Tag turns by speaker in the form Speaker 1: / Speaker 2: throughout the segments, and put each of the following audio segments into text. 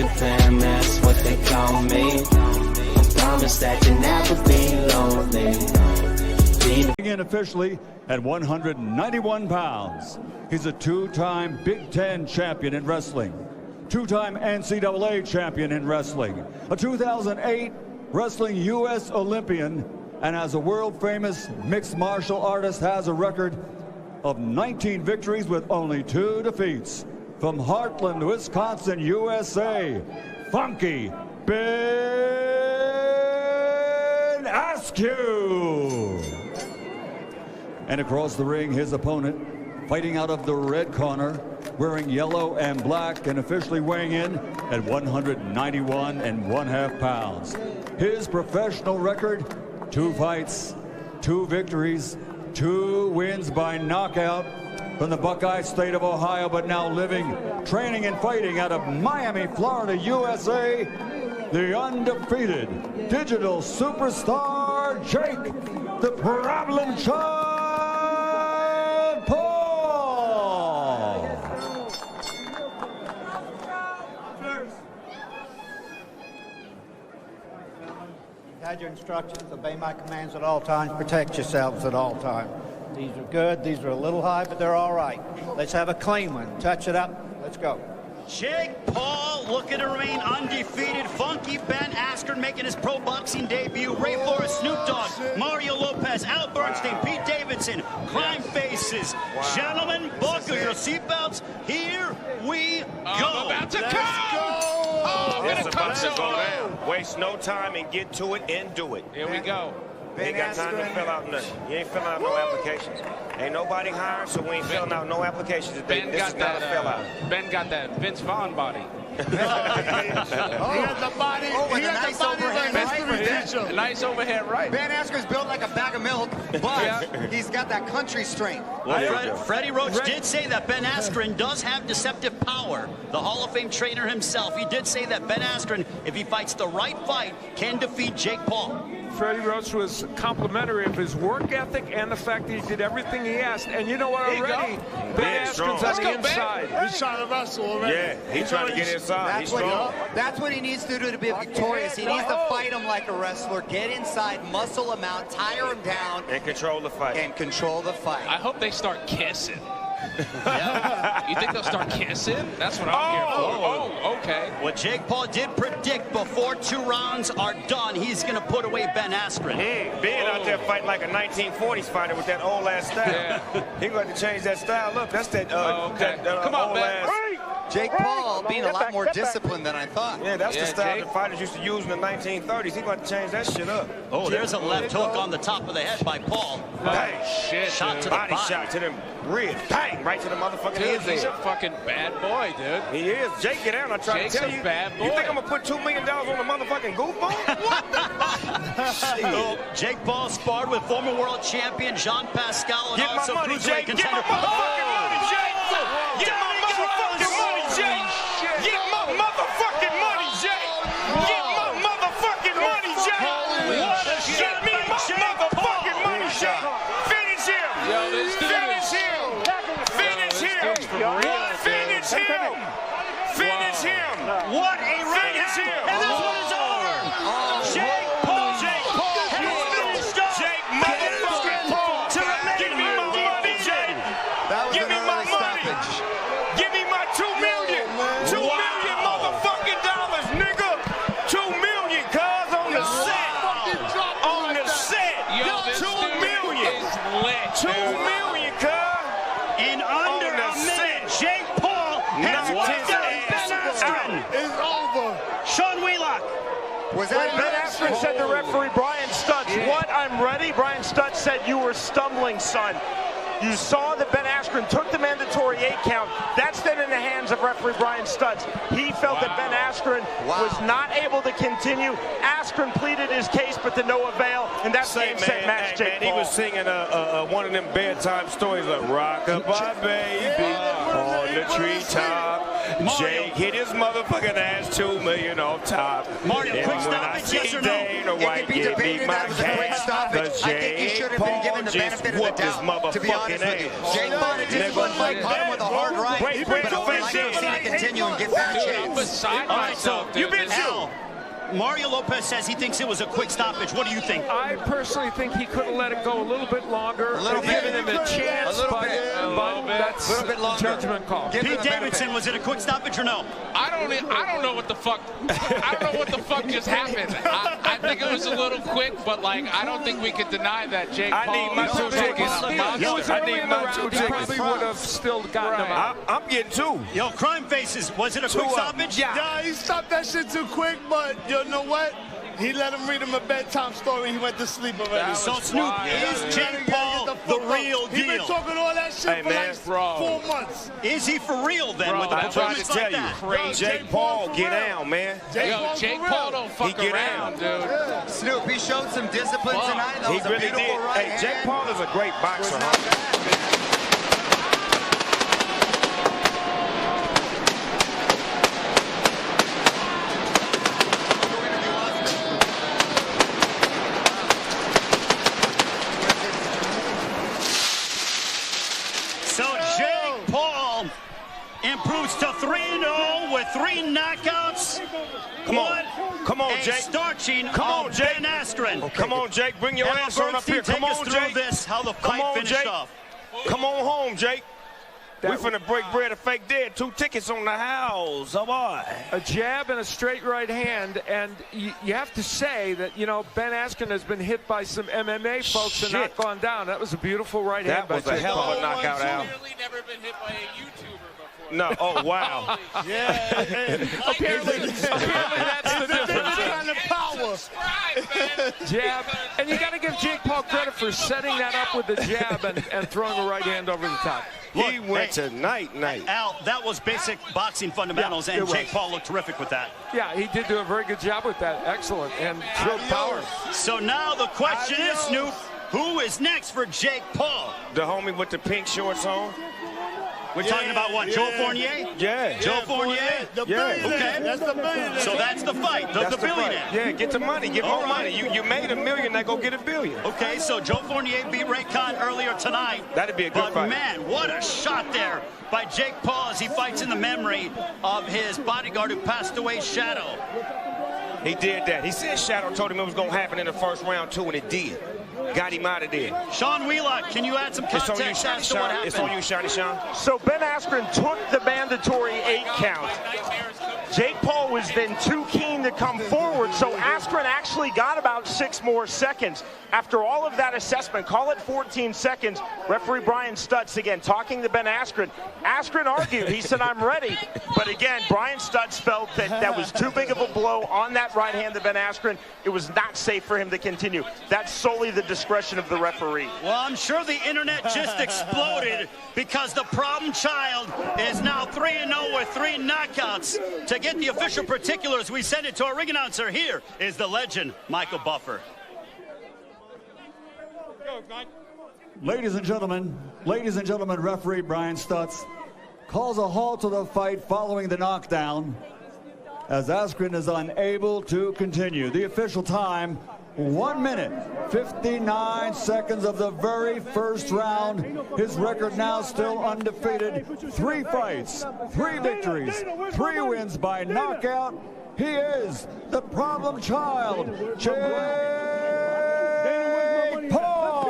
Speaker 1: extended fam, that's what they call me. I promise that you'll never be lonely.
Speaker 2: In officially at 191 pounds. He's a two-time Big Ten champion in wrestling, two-time NCAA champion in wrestling, a 2008 Wrestling U.S. Olympian, and as a world-famous mixed martial artist has a record of 19 victories with only 2 defeats. From Heartland, Wisconsin, USA, Funky Ben Askren. And across the ring, his opponent, fighting out of the red corner, wearing yellow and black and officially weighing in at 191½ pounds. His professional record, 2 fights, 2 victories, 2 wins by knockout from the Buckeye State of Ohio, but now living, training, and fighting out of Miami, Florida, USA, the undefeated digital superstar, Jake the Problem Child Paul.
Speaker 3: You've had your instructions, obey my commands at all times, protect yourselves at all times. These are good, these are a little high, but they're all right. Let's have a clean one. Touch it up, let's go.
Speaker 4: Jake Paul looking to remain undefeated. Funky Ben Askren making his pro boxing debut. Ray Flores, Snoop Dogg, Mario Lopez, Al Bernstein, Pete Davidson, Crime Faces. Gentlemen, buckle your seatbelts. Here we go.
Speaker 5: I'm about to come. Oh, I'm going to come so down.
Speaker 6: Waste no time and get to it and do it.
Speaker 5: Here we go.
Speaker 6: We ain't got time to fill out nothing. You ain't filling out no applications. Ain't nobody hired, so we ain't filling out no applications. This is not a fill out.
Speaker 5: Ben got that Vince Vaughn body.
Speaker 3: He has the body. Oh, with a nice overhead right.
Speaker 5: A nice overhead right.
Speaker 7: Ben Askren's built like a bag of milk, but he's got that country strength.
Speaker 4: Freddie Roach did say that Ben Askren does have deceptive power. The Hall of Fame trainer himself, he did say that Ben Askren, if he fights the right fight, can defeat Jake Paul.
Speaker 8: Freddie Roach was complimentary of his work ethic and the fact that he did everything he asked. And you know what, already, Ben Askren's on the inside.
Speaker 3: He's trying to wrestle already.
Speaker 6: Yeah, he's trying to get inside. He's strong.
Speaker 7: That's what he needs to do to be victorious. He needs to fight him like a wrestler, get inside, muscle him out, tire him down.
Speaker 6: And control the fight.
Speaker 5: I hope they start kissing. Yeah. You think they'll start kissing? That's what I'm here for. Oh, okay.
Speaker 4: What Jake Paul did predict before 2 rounds are done, he's going to put away Ben Askren.
Speaker 6: Ben out there fighting like a 1940s fighter with that old-ass style.
Speaker 5: Yeah.
Speaker 6: He going to change that style. Look, that's that,
Speaker 5: Come on, Ben.
Speaker 7: Jake Paul being a lot more disciplined than I thought.
Speaker 6: Yeah, that's the style that fighters used to use in the 1930s. He's going to change that shit up.
Speaker 4: Oh, there's a left hook on the top of the head by Paul.
Speaker 6: Bang.
Speaker 5: Shit,
Speaker 4: Shot to the
Speaker 6: body shot to them ribs. Bang, right to the motherfucking
Speaker 5: dude,
Speaker 6: head.
Speaker 5: he's a fucking bad boy, dude.
Speaker 6: He is. Jake, get out. I try
Speaker 5: Jake's
Speaker 6: to tell you.
Speaker 5: a bad boy.
Speaker 6: You think I'm going to put $2 million on a motherfucking goofball? What the
Speaker 4: fuck? Jake Paul sparred with former world champion Jean Pascal and
Speaker 6: Get
Speaker 4: also
Speaker 6: my money, Jake.
Speaker 4: contender.
Speaker 6: Get my motherfucking money, Jake. Get my motherfucking money, Jake. Get my motherfucking money, Jake. Get my motherfucking money, Jake. Get me my motherfucking money, Jake. Finish him. Finish him. Finish him. Finish him. Finish him.
Speaker 4: What a finish him. And this one is over. Jake Paul. Jake Paul has finished up.
Speaker 6: Jake motherfucking Paul. Give me my money, Jake. Give me my money. Give me my $2 million. $2 million motherfucking dollars, nigga. $2 million, cuz on the set. On the set. $2 million. $2 million, cuz.
Speaker 4: In under a minute, Jake Paul has knocked out Ben Askren.
Speaker 3: It's over.
Speaker 4: Sean Wheelock.
Speaker 7: Was that
Speaker 8: Ben Askren said to referee Brian Stutz, "What? I'm ready." Brian Stutz said, "You were stumbling, son." You saw that Ben Askren took the mandatory 8 count. That's then in the hands of referee Brian Stutz. He felt that Ben Askren was not able to continue. Askren pleaded his case, but to no avail, and that's game, set, match, Jake Paul.
Speaker 6: He was singing one of them bedtime stories like "Rock-a-bye, baby, on the treetop. Jake hit his motherfucking ass $2 million off top.
Speaker 4: Mario,
Speaker 6: And
Speaker 4: quick
Speaker 6: when I
Speaker 4: stoppage,
Speaker 6: see
Speaker 4: yes or no?
Speaker 6: Dana
Speaker 7: It
Speaker 6: White
Speaker 7: could be
Speaker 6: give me
Speaker 7: debated
Speaker 6: my
Speaker 7: that was a quick
Speaker 6: cash,
Speaker 7: stoppage.
Speaker 6: but
Speaker 7: I think he should have been given the benefit of the doubt, to be honest with you. Jake Paul in a disciplined fight caught him with a hard right, but I would like to see it continue and give them a chance.
Speaker 5: Beside myself, dude.
Speaker 4: Al, Mario Lopez says he thinks it was a quick stoppage. What do you think?
Speaker 9: I personally think he could have let it go a little bit longer.
Speaker 7: A little bit.
Speaker 9: Given him a chance, but that's
Speaker 7: a little bit longer.
Speaker 9: Judgment call.
Speaker 4: Pete Davidson, was it a quick stoppage or no?
Speaker 5: I don't know what the fuck. I don't know what the fuck just happened. I think it was a little quick, but like I don't think we could deny that Jake Paul.
Speaker 6: I need my
Speaker 5: is
Speaker 6: two
Speaker 5: fucking
Speaker 6: tickets.
Speaker 5: a monster.
Speaker 9: It was early in the round. He probably would have still gotten him out.
Speaker 6: I'm getting 2.
Speaker 4: Yo, Crime Faces, was it a quick stoppage?
Speaker 10: Yeah, he stopped that shit too quick, but you know what? He let him read him a bedtime story. He went to sleep already.
Speaker 4: So, Snoop, is Jake Paul the real
Speaker 10: He been
Speaker 4: deal?
Speaker 10: talking all that shit for like 4 months.
Speaker 4: Is he for real then with the
Speaker 6: I'm trying to
Speaker 4: performance
Speaker 6: tell
Speaker 4: like
Speaker 6: you,
Speaker 4: that?
Speaker 6: Jake Paul, get down, man.
Speaker 5: Jake Paul don't fuck
Speaker 6: He get
Speaker 5: around,
Speaker 6: out.
Speaker 5: dude.
Speaker 7: Snoop, he showed some discipline tonight. That
Speaker 6: He
Speaker 7: was a
Speaker 6: really
Speaker 7: beautiful
Speaker 6: did.
Speaker 7: right
Speaker 6: Hey, Jake
Speaker 7: hand.
Speaker 6: Paul is a great boxer, huh?
Speaker 4: So Jake Paul improves to 3-0 with 3 knockouts.
Speaker 6: Come on, Jake.
Speaker 4: Starching
Speaker 6: Come on,
Speaker 4: of
Speaker 6: Jake.
Speaker 4: Ben Askren.
Speaker 6: Come on, Jake. Bring your ass on up here.
Speaker 4: Take
Speaker 6: Come
Speaker 4: us
Speaker 6: on,
Speaker 4: through
Speaker 6: Jake.
Speaker 4: this, how the
Speaker 6: Come
Speaker 4: fight
Speaker 6: on,
Speaker 4: finished
Speaker 6: Jake.
Speaker 4: off.
Speaker 6: Come on home, Jake. We finna break bread and fake dead. 2 tickets on the house. Oh, boy.
Speaker 9: A jab and a straight right hand, and you have to say that, you know, Ben Askren has been hit by some MMA folks and not gone down. That was a beautiful right hand by
Speaker 6: That was a
Speaker 9: Jake
Speaker 6: hell
Speaker 9: Paul.
Speaker 6: of a knockout, Al.
Speaker 5: Clearly never been hit by a YouTuber before.
Speaker 6: No, oh, wow.
Speaker 9: Apparently that's the difference.
Speaker 10: Kind of power.
Speaker 9: Jab, and you got to give Jake Paul credit for setting that up with the jab and throwing a right hand over the top.
Speaker 6: He went to night.
Speaker 4: Al, that was basic boxing fundamentals,
Speaker 9: Yeah,
Speaker 4: and
Speaker 9: it was.
Speaker 4: Jake Paul looked terrific with that.
Speaker 9: Yeah, he did do a very good job with that. Excellent. And showed power.
Speaker 4: So now the question is, Snoop, who is next for Jake Paul?
Speaker 6: The homie with the pink shorts on.
Speaker 4: We're talking about what, Joe Fournier?
Speaker 6: Yeah.
Speaker 4: Joe Fournier?
Speaker 10: The billionaire.
Speaker 4: Okay.
Speaker 10: That's the billionaire.
Speaker 4: So that's the fight, the
Speaker 6: That's the
Speaker 4: billionaire.
Speaker 6: fight. Yeah, get the money. Get more
Speaker 4: All right.
Speaker 6: money. You made $1 million. Now go get $1 billion.
Speaker 4: Okay, so Joe Fournier beat Ray Khan earlier tonight.
Speaker 6: That'd be a good
Speaker 4: but
Speaker 6: fight.
Speaker 4: Man, what a shot there by Jake Paul as he fights in the memory of his bodyguard who passed away, Shadow.
Speaker 6: He did that. He said Shadow told him it was going to happen in the first round, too, and it did. Got him out of there.
Speaker 4: Sean Wheelock, can you add some
Speaker 6: It's on you,
Speaker 4: context
Speaker 6: Shiny
Speaker 4: as to what
Speaker 6: Sean.
Speaker 4: happened?
Speaker 6: It's on you, Shiny Sean.
Speaker 8: So Ben Askren took the mandatory 8 count. Jake Paul was then too keen to come forward, so Askren actually got about 6 more seconds. After all of that assessment, call it 14 seconds, referee Brian Stutz again talking to Ben Askren. Askren argued, he said, I'm ready. But again, Brian Stutz felt that that was too big of a blow on that right hand to Ben Askren. It was not safe for him to continue. That's solely the discretion of the referee.
Speaker 4: Well, I'm sure the internet just exploded because the problem child is now 3-0 with 3 knockouts. To get the official particulars, we send it to our ring announcer. Here is the legend, Michael Buffer.
Speaker 2: Ladies and gentlemen, referee Brian Stutz calls a halt to the fight following the knockdown as Askren is unable to continue. The official time, 1 minute, 59 seconds of the very first round. His record now still undefeated. 3 fights, 3 victories, 3 wins by knockout. He is the problem child, Jake Paul.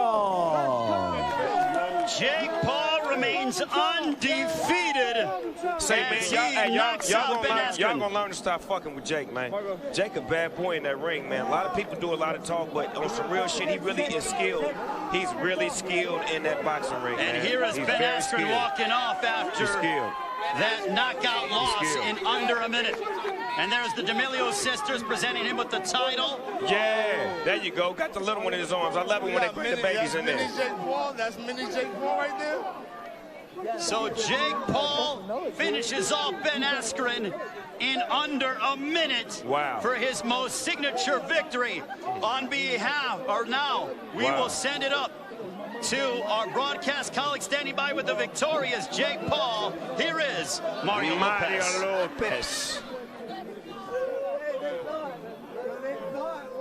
Speaker 4: Jake Paul remains undefeated.
Speaker 6: Say,
Speaker 4: as
Speaker 6: man,
Speaker 4: he knocks out Ben
Speaker 6: y'all
Speaker 4: Askren.
Speaker 6: gonna learn to stop fucking with Jake, man. Jake a bad boy in that ring, man. A lot of people do a lot of talk, but on some real shit, he really is skilled. He's really skilled in that boxing ring,
Speaker 4: And
Speaker 6: man.
Speaker 4: here is
Speaker 6: He's
Speaker 4: Ben
Speaker 6: very
Speaker 4: Askren
Speaker 6: skilled.
Speaker 4: walking off after
Speaker 6: He's skilled.
Speaker 4: that knockout loss
Speaker 6: skilled.
Speaker 4: in under a minute. And there's the D'Amelio sisters presenting him with the title.
Speaker 6: Yeah, there you go. Got the little one in his arms. I love it when they put the babies in there.
Speaker 10: Mini Jake Paul. That's mini Jake Paul right there.
Speaker 4: So Jake Paul finishes off Ben Askren in under a minute.
Speaker 6: Wow.
Speaker 4: For his most signature victory. On behalf, or now, we
Speaker 6: Wow.
Speaker 4: will send it up to our broadcast colleague standing by with the victorious Jake Paul. Here is Mario Lopez.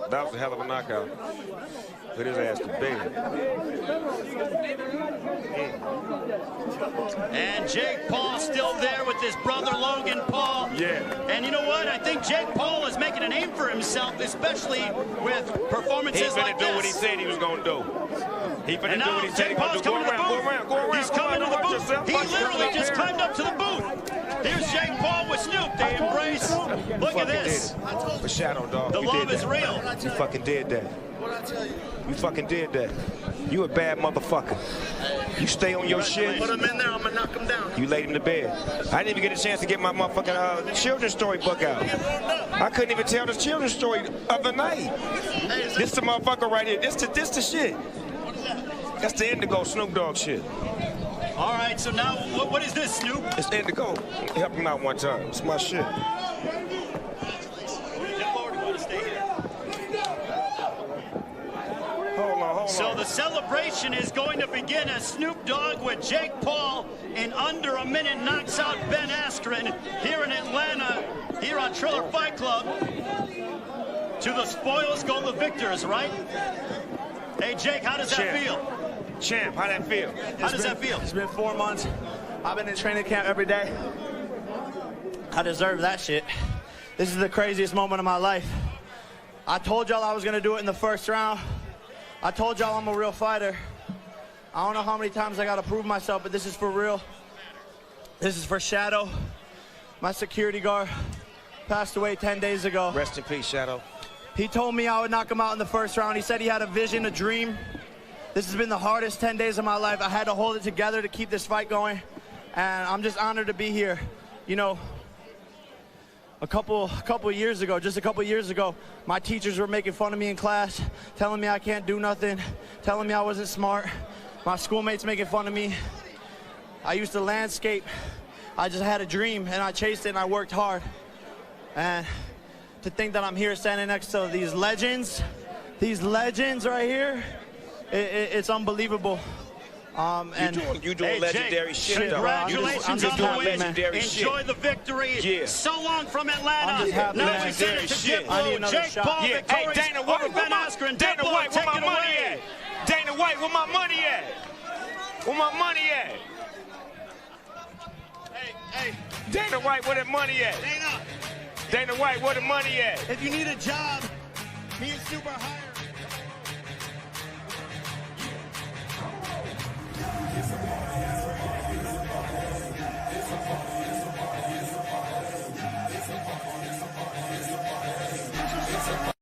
Speaker 6: That was a hell of a knockout. Put his ass to bed.
Speaker 4: And Jake Paul still there with his brother Logan Paul.
Speaker 6: Yeah.
Speaker 4: And you know what? I think Jake Paul is making a name for himself, especially with performances like this.
Speaker 6: He finna do what he said he was gonna do. He finna do what he said he was gonna do.
Speaker 4: Go around. He's coming to the booth. He literally just climbed up to the booth. Here's Jake Paul with Snoop. They embrace. Look at this.
Speaker 6: For Shadow, dog.
Speaker 4: The love is real.
Speaker 6: You fucking did that. You fucking did that. You a bad motherfucker. You stay on your shit.
Speaker 10: Put him in there, I'm gonna knock him down.
Speaker 6: You laid him to bed. I didn't even get a chance to get my motherfucking children's story book out. I couldn't even tell the children's story of the night. This the motherfucker right here. This the shit. That's the Indigo Snoop Dogg shit.
Speaker 4: All right, so now what is this, Snoop?
Speaker 6: It's Indigo. Help him out one time. It's my shit. Hold on.
Speaker 4: So the celebration is going to begin as Snoop Dogg with Jake Paul in under a minute knocks out Ben Askren here in Atlanta, here on Triller Fight Club. To the spoils go the victors, right? Hey, Jake, how does that feel?
Speaker 6: Champ, how that feel?
Speaker 4: How does that feel?
Speaker 11: It's been 4 months. I've been in training camp every day. I deserve that shit. This is the craziest moment of my life. I told y'all I was gonna do it in the first round. I told y'all I'm a real fighter. I don't know how many times I gotta prove myself, but this is for real. This is for Shadow. My security guard passed away 10 days ago.
Speaker 6: Rest in peace, Shadow.
Speaker 11: He told me I would knock him out in the first round. He said he had a vision, a dream. This has been the hardest 10 days of my life. I had to hold it together to keep this fight going. And I'm just honored to be here. You know, a couple years ago, just a couple years ago, my teachers were making fun of me in class, telling me I can't do nothing, telling me I wasn't smart. My schoolmates making fun of me. I used to landscape. I just had a dream and I chased it and I worked hard. And to think that I'm here standing next to these legends right here, it's unbelievable.
Speaker 6: And you doing legendary shit, though.
Speaker 4: Congratulations on the win. Enjoy the victory.
Speaker 6: Yeah.
Speaker 4: So long from Atlanta.
Speaker 11: I'm just happy,
Speaker 4: now we send it to Diplo. Jake Paul victorious
Speaker 6: Dana White,
Speaker 4: over Ben Askren.
Speaker 6: Dana White, where my money at? Dana White, where my money at? Where my money at?
Speaker 10: Hey.
Speaker 6: Dana White, where the money at? Dana White, where the money at?
Speaker 10: If you need a job, me and Super hire.